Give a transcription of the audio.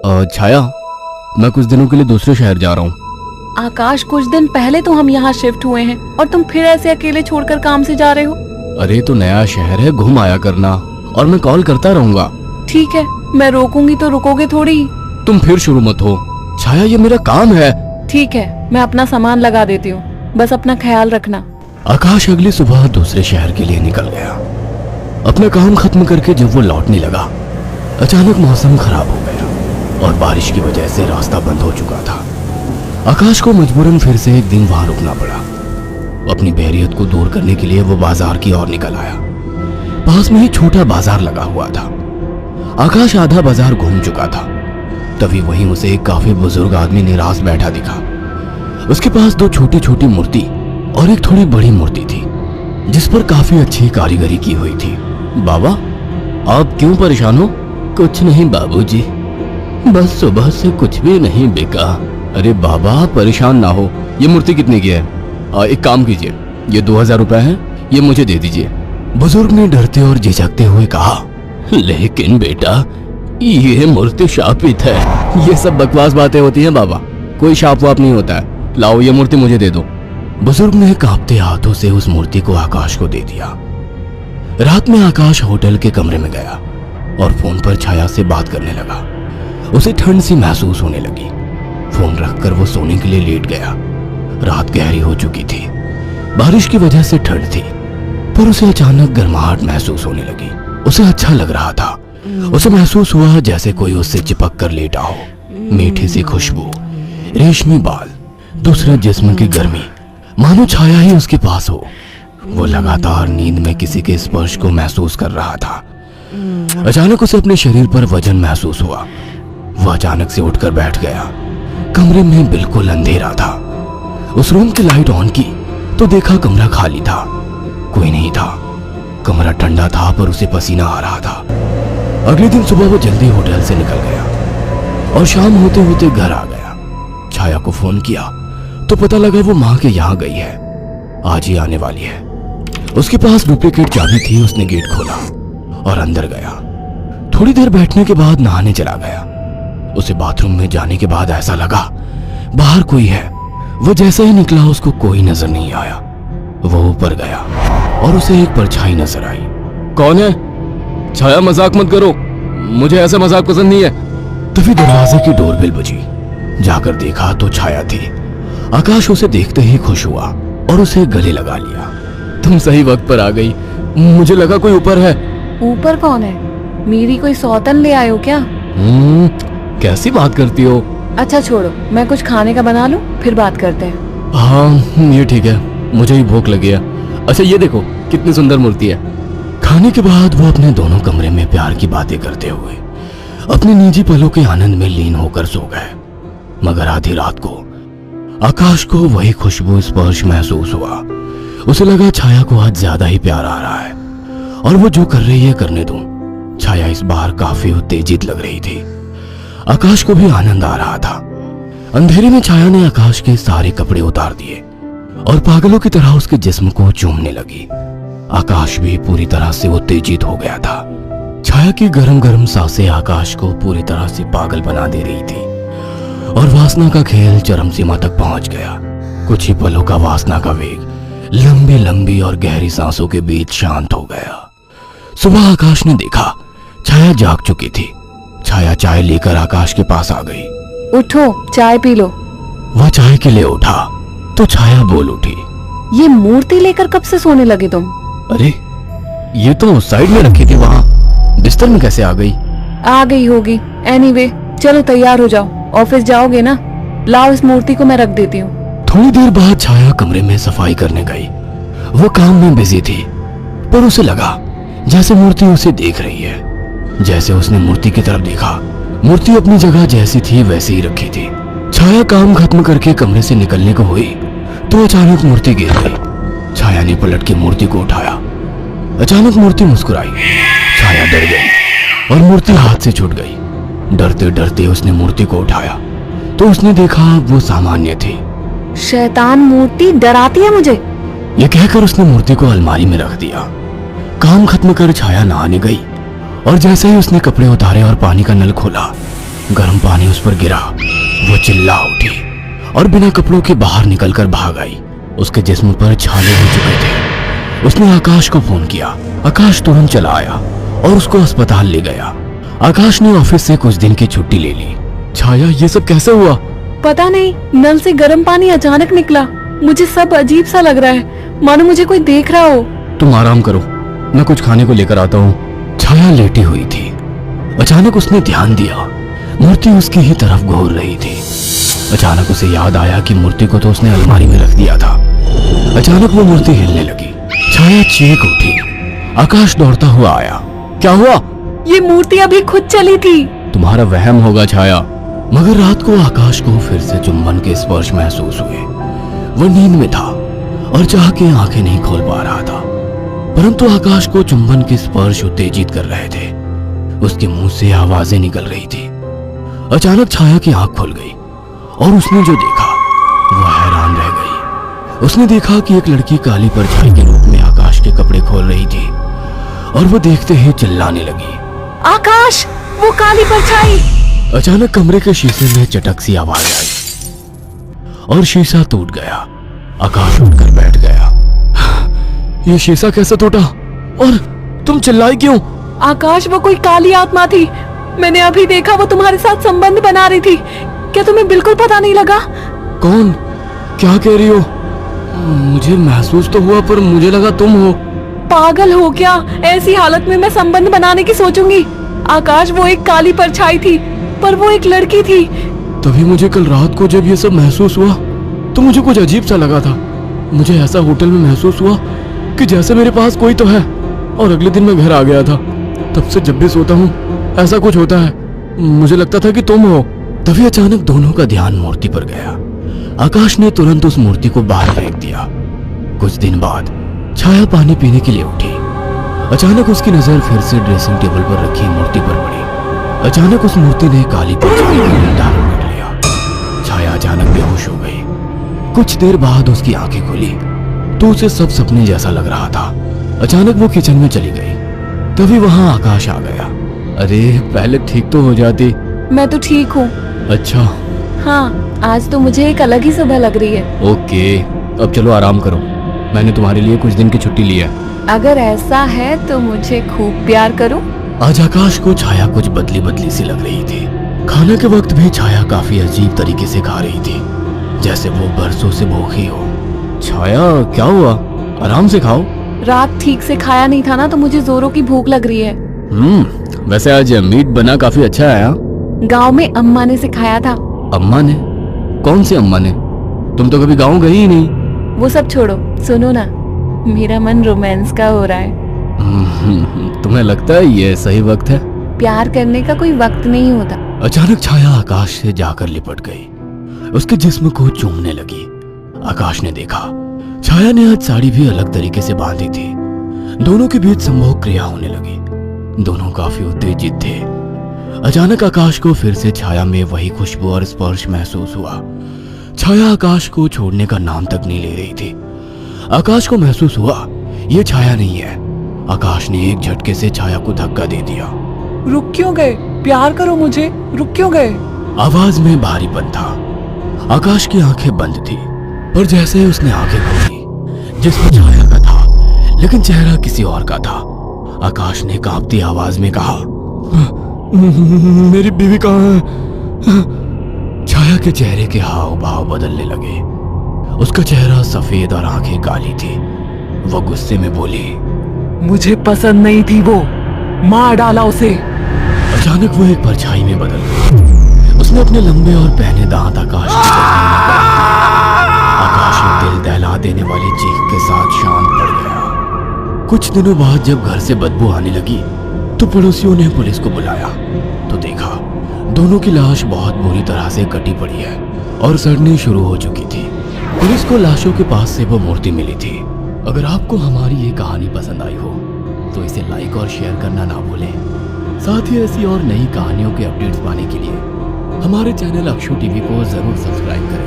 छाया, मैं कुछ दिनों के लिए दूसरे शहर जा रहा हूँ। आकाश, कुछ दिन पहले तो हम यहाँ शिफ्ट हुए हैं और तुम फिर ऐसे अकेले छोड़कर काम से जा रहे हो। अरे तो नया शहर है, घूम आया करना, और मैं कॉल करता रहूंगा। ठीक है, मैं रोकूंगी तो रुकोगे थोड़ी। तुम फिर शुरू मत हो छाया, ये मेरा काम है। ठीक है, मैं अपना सामान लगा देती हूँ, बस अपना ख्याल रखना। आकाश अगली सुबह दूसरे शहर के लिए निकल गया। अपना काम खत्म करके जब वो लौटने लगा, अचानक मौसम खराब हो गया और बारिश की वजह से रास्ता बंद हो चुका था। आकाश को मजबूरन फिर से एक दिन वहां रुकना पड़ा। अपनी बोरियत को दूर करने के लिए वो बाजार की ओर निकल आया। पास में ही छोटा बाजार लगा हुआ था। आकाश आधा बाजार घूम चुका था, तभी वहीं उसे एक काफी बुजुर्ग आदमी निराश बैठा दिखा। उसके पास दो छोटी छोटी मूर्ति और एक थोड़ी बड़ी मूर्ति थी, जिस पर काफी अच्छी कारीगरी की हुई थी। बाबा, आप क्यों परेशान हो? कुछ नहीं बाबूजी, बस सुबह से कुछ भी नहीं बिका। अरे बाबा, परेशान ना हो। ये मूर्ति कितने की है? एक काम कीजिए, ये 2000 रुपए है, ये मुझे दे दीजिए। बुजुर्ग ने डरते और झिझकते हुए कहा, लेकिन बेटा, ये मूर्ति शापित है। ये सब बकवास बातें होती हैं बाबा, कोई शाप वाप नहीं होता है। लाओ, ये मूर्ति मुझे दे दो। बुजुर्ग ने कांपते हाथों से उस मूर्ति को आकाश को दे दिया। रात में आकाश होटल के कमरे में गया और फोन पर छाया से बात करने लगा। उसे ठंड सी महसूस होने लगी। फोन रखकर वो सोने के लिए लेट गया। रात गहरी हो चुकी थी, बारिश की वजह से ठंड थी, पर उसे अचानक गर्माहट महसूस होने लगी। उसे अच्छा लग रहा था। उसे महसूस हुआ जैसे कोई उससे चिपक कर लेटा हो। मीठी सी खुशबू, रेशमी बाल, दूसरे जिस्म की गर्मी, मानो छाया ही उसके पास हो। वो लगातार नींद में किसी के स्पर्श को महसूस कर रहा था। अचानक उसे अपने शरीर पर वजन महसूस हुआ। वह अचानक से उठकर बैठ गया। कमरे में बिल्कुल अंधेरा था। उस रूम की लाइट ऑन की तो देखा कमरा खाली था, कोई नहीं था। कमरा ठंडा था पर उसे पसीना आ रहा था। अगले दिन सुबह वो जल्दी होटल से निकल गया और शाम होते होते घर आ गया। छाया को फोन किया तो पता लगा वो माँ के यहाँ गई है, आज ही आने वाली है। उसके पास डुप्लीकेट चाबी थी। उसने गेट खोला और अंदर गया। थोड़ी देर बैठने के बाद नहाने चला गया। उसे बाथरूम में जाने के बाद ऐसा लगा बाहर कोई है। वो जैसे ही निकला उसको कोई नजर नहीं आया। वो ऊपर गया और उसे एक परछाई नजर आई। कौन है? छाया, मजाक मत करो, मुझे ऐसा मजाक पसंद नहीं है। तभी दरवाजे की डोरबेल बजी। जाकर देखा तो छाया थी। आकाश उसे देखते ही खुश हुआ और उसे गले लगा लिया। तुम सही वक्त पर आ गई, मुझे लगा कोई ऊपर है। ऊपर कौन है? मेरी कोई सौतन ले आए हो क्या? कैसी बात करती हो? अच्छा छोड़ो, मैं कुछ खाने का बना लूं, फिर बात करते हैं। हाँ ये ठीक है, मुझे ही भूख लगी है। अच्छा ये देखो कितनी सुंदर मूर्ति है। खाने के बाद वो अपने दोनों कमरे में प्यार की बातें करते हुए अपने निजी पलों के आनंद में लीन होकर सो गए। मगर आधी रात को आकाश को वही खुशबू स्पर्श महसूस हुआ। उसे लगा छाया को आज ज्यादा ही प्यार आ रहा है और वो जो कर रही है करने दो। छाया इस बार काफी उत्तेजित लग रही थी। आकाश को भी आनंद आ रहा था। अंधेरे में छाया ने आकाश के सारे कपड़े उतार दिए और पागलों की तरह उसके जिस्म को चूमने लगी। आकाश भी पूरी तरह से उत्तेजित हो गया था। छाया की गरम गरम सांसें आकाश को पूरी तरह से पागल बना दे रही थी और वासना का खेल चरम सीमा तक पहुंच गया। कुछ ही पलों का वासना का वेग लंबी लंबी और गहरी सांसों के बीच शांत हो गया। सुबह आकाश ने देखा छाया जाग चुकी थी। छाया चाय लेकर आकाश के पास आ गई। उठो, चाय पी लो। वह चाय के लिए उठा तो छाया बोल उठी, ये मूर्ति लेकर कब से सोने लगे तुम? अरे ये तो साइड में रखी थी, वहां बिस्तर में कैसे आ गई? आ गई होगी। एनीवे, चलो तैयार हो जाओ, ऑफिस जाओगे ना? लाओ इस मूर्ति को मैं रख देती हूँ। थोड़ी देर बाद छाया कमरे में सफाई करने गई। वो काम में बिजी थी, पर उसे लगा जैसे मूर्ति उसे देख रही है। जैसे उसने मूर्ति की तरफ देखा, मूर्ति अपनी जगह जैसी थी वैसे ही रखी थी। छाया काम खत्म करके कमरे से निकलने को हुई तो अचानक मूर्ति गिर गई। छाया ने पलट के मूर्ति को उठाया। अचानक मूर्ति मुस्कुराई। छाया डर गई और मूर्ति हाथ से छूट गई। डरते डरते उसने मूर्ति को उठाया तो उसने देखा वो सामान्य थी। शैतान मूर्ति डराती है मुझे, ये कहकर उसने मूर्ति को अलमारी में रख दिया। काम खत्म कर छाया नहाने गई और जैसे ही उसने कपड़े उतारे और पानी का नल खोला गर्म पानी उस पर गिरा। वो चिल्ला उठी और बिना कपड़ों के बाहर निकलकर भाग आई। उसके जिस्म पर छाले हो चुके थे। उसने आकाश को फोन किया। आकाश तुरंत चला आया और उसको अस्पताल ले गया। आकाश ने ऑफिस से कुछ दिन की छुट्टी ले ली। छाया, ये सब कैसे हुआ? पता नहीं, नल से गर्म पानी अचानक निकला। मुझे सब अजीब सा लग रहा है, मानो मुझे कोई देख रहा हो। तुम आराम करो, मैं कुछ खाने को लेकर आता हूँ। छाया लेटी हुई थी। अचानक उसने ध्यान दिया, मूर्ति उसकी ही तरफ घूर रही थी। अचानक उसे याद आया कि मूर्ति को तो उसने अलमारी में रख दिया था। अचानक वो मूर्ति हिलने लगी। छाया चीख उठी। आकाश दौड़ता हुआ आया। क्या हुआ? ये मूर्ति अभी खुद चली थी। तुम्हारा वहम होगा छाया। मगर रात को आकाश को फिर से चुंबन के स्पर्श महसूस हुए। वो नींद में था और चाह के आंखें नहीं खोल पा रहा था, परंतु आकाश को चुंबन के स्पर्श उत्तेजित कर रहे थे। उसके मुंह से आवाजें निकल रही थी। अचानक छाया की आंख खुल गई और उसने जो देखा वो हैरान रह गई। उसने देखा कि एक लड़की काली परछाई के रूप में आकाश के कपड़े खोल रही थी और वो देखते ही चिल्लाने लगी, आकाश, वो काली परछाई! अचानक कमरे के शीशे में चटक सी आवाज आई और शीशा टूट गया। आकाश उठकर बैठ गया। ये शीशा कैसे टूटा? और तुम चिल्लाई क्यों? आकाश, वो कोई काली आत्मा थी। मैंने अभी देखा, वो तुम्हारे साथ संबंध बना रही थी। क्या तुम्हें बिल्कुल पता नहीं लगा? कौन? क्या कह रही हो? मुझे महसूस तो हुआ, पर मुझे लगा तुम हो। पागल हो क्या? ऐसी हालत में मैं संबंध बनाने की सोचूंगी? आकाश, वो एक काली परछाई थी, पर वो एक लड़की थी। तभी मुझे कल रात को जब ये सब महसूस हुआ तो मुझे कुछ अजीब सा लगा था। मुझे ऐसा होटल में महसूस हुआ कि जैसे मेरे पास कोई तो है। और अगले दिन मैं घर आ गया था। तब से जब भी सोता हूँ ऐसा कुछ होता है। मुझे लगता था कि तुम हो। तभी अचानक दोनों का ध्यान मूर्ति पर गया। आकाश ने तुरंत उस मूर्ति को बाहर फेंक दिया। कुछ दिन बाद छाया पानी पीने के लिए उठी। अचानक उसकी नजर फिर से ड्रेसिंग टेबल पर रखी मूर्ति पर पड़ी। अचानक उस मूर्ति ने काली परछाई का रूप धारण कर लिया। छाया अचानक बेहोश हो गई। कुछ देर बाद उसकी आंखें खुली तो उसे सब सपने जैसा लग रहा था। अचानक वो किचन में चली गई। तभी वहां आकाश आ गया। अरे, पहले ठीक तो हो जाती। मैं तो ठीक हूँ। अच्छा। हाँ, आज तो मुझे एक अलग ही सुबह लग रही है। ओके, अब चलो आराम करो। मैंने तुम्हारे लिए कुछ दिन की छुट्टी ली है। अगर ऐसा है तो मुझे खूब प्यार करो। आज आकाश को छाया कुछ बदली बदली सी लग रही थी। खाने के वक्त भी छाया काफी अजीब तरीके से खा रही थी, जैसे वो बरसों से भूखी हो। छाया, क्या हुआ? आराम से खाओ। रात ठीक से खाया नहीं था ना, तो मुझे जोरों की भूख लग रही है। वैसे आज मीट बना काफी अच्छा है। गांव में अम्मा ने सिखाया था। अम्मा ने? कौन सी अम्मा ने? तुम तो कभी गांव गई ही नहीं। वो सब छोड़ो, सुनो ना, मेरा मन रोमांस का हो रहा है। तुम्हें लगता है ये सही वक्त है? प्यार करने का कोई वक्त नहीं होता। अचानक छाया आकाश से जाकर लिपट गई। उसके जिस्म को चूमने लगी। आकाश ने देखा छाया ने आज साड़ी भी अलग तरीके से बांधी थी। दोनों के बीच संभोग क्रिया होने लगी। दोनों काफी उत्तेजित थे। अचानक आकाश को फिर से छाया में वही खुशबू और स्पर्श महसूस हुआ। छाया आकाश को छोड़ने का नाम तक नहीं ले रही थी। आकाश को महसूस हुआ ये छाया नहीं है। आकाश ने एक झटके से छाया को धक्का दे दिया। रुक क्यों गए? प्यार करो मुझे, रुक क्यों गए? आवाज में भारीपन था। आकाश की आंखें बंद थी, पर जैसे उसने आंखें खोली, जिसमें छाया का था लेकिन चेहरा किसी और का था। आकाश ने कांपती आवाज में कहा, मेरी बीवी कहाँ है? छाया के चेहरे के हाव भाव बदलने लगे। उसका चेहरा सफेद और आंखें काली थी। वो गुस्से में बोली, मुझे पसंद नहीं थी वो, मार डाला उसे। अचानक वो एक परछाई में बदल गई। उसने अपने लंबे और पहने दांत आकाश की गर्दन में लगाए। आकाश एक दिल दहला देने वाली चीख के साथ शांत पड़ गया। कुछ दिनों बाद जब घर से बदबू आने लगी तो पड़ोसियों ने पुलिस को बुलाया तो देखा दोनों की लाश बहुत बुरी तरह से कटी पड़ी है और सड़नी शुरू हो चुकी थी। पुलिस को लाशों के पास से वो मूर्ति मिली थी। अगर आपको हमारी ये कहानी पसंद आई हो तो इसे लाइक और शेयर करना ना भूलें। साथ ही ऐसी और नई कहानियों के अपडेट्स पाने के लिए हमारे चैनल अक्षु टीवी को जरूर सब्सक्राइब करें।